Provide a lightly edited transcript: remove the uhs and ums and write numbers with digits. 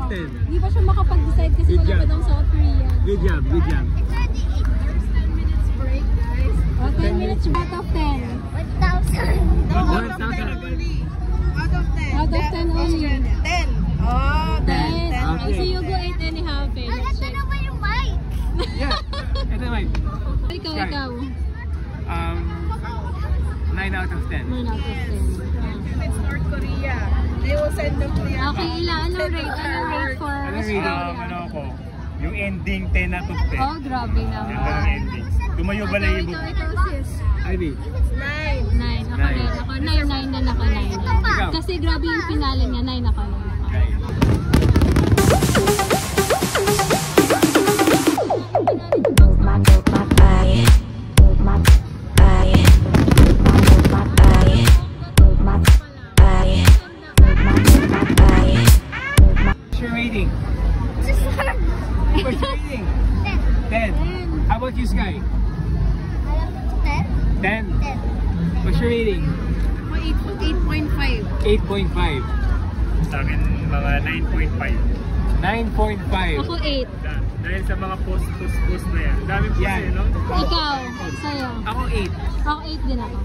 of 10? Hindi pa siya makapag-decide kasi Good wala job. pa daw South Korea. Good job, good job. There's 10 minutes break, guys. 10 minutes out of 10. 1,000. No, out of 10 1,000. only. Out of 10. Out of 10 only. 10. Oh, 10. 10. Okay. So you go 8 and a half eh. Let's check. Yeah. Ito naman. Ikaw, Sky. ikaw. 9 out of 10. 9 out of 10. If it's North Korea, they will send them to your Okay, anong rate? Anong rate for Anong rate? Australia? Ano ako? Yung ending 10 out of 10. Oh, grabe naman. Ganda ng ending. Tumayo ba na yung Ikaw, sis. Ivy. 9. 9. Ako rin. Ako 9 na ako 9. Ikaw. Kasi grabe yung finale niya. 9 ako. What's your rating? What's your rating? 10. How about you, Sky? 10. What's your rating? 8.5. 8.5. Sa akin, mga 9.5. 9.5. Ako 8. Dahil sa mga post na yan. Dami post Yan. no? Ikaw, sa'yo. Ako 8. Ako 8 din ako.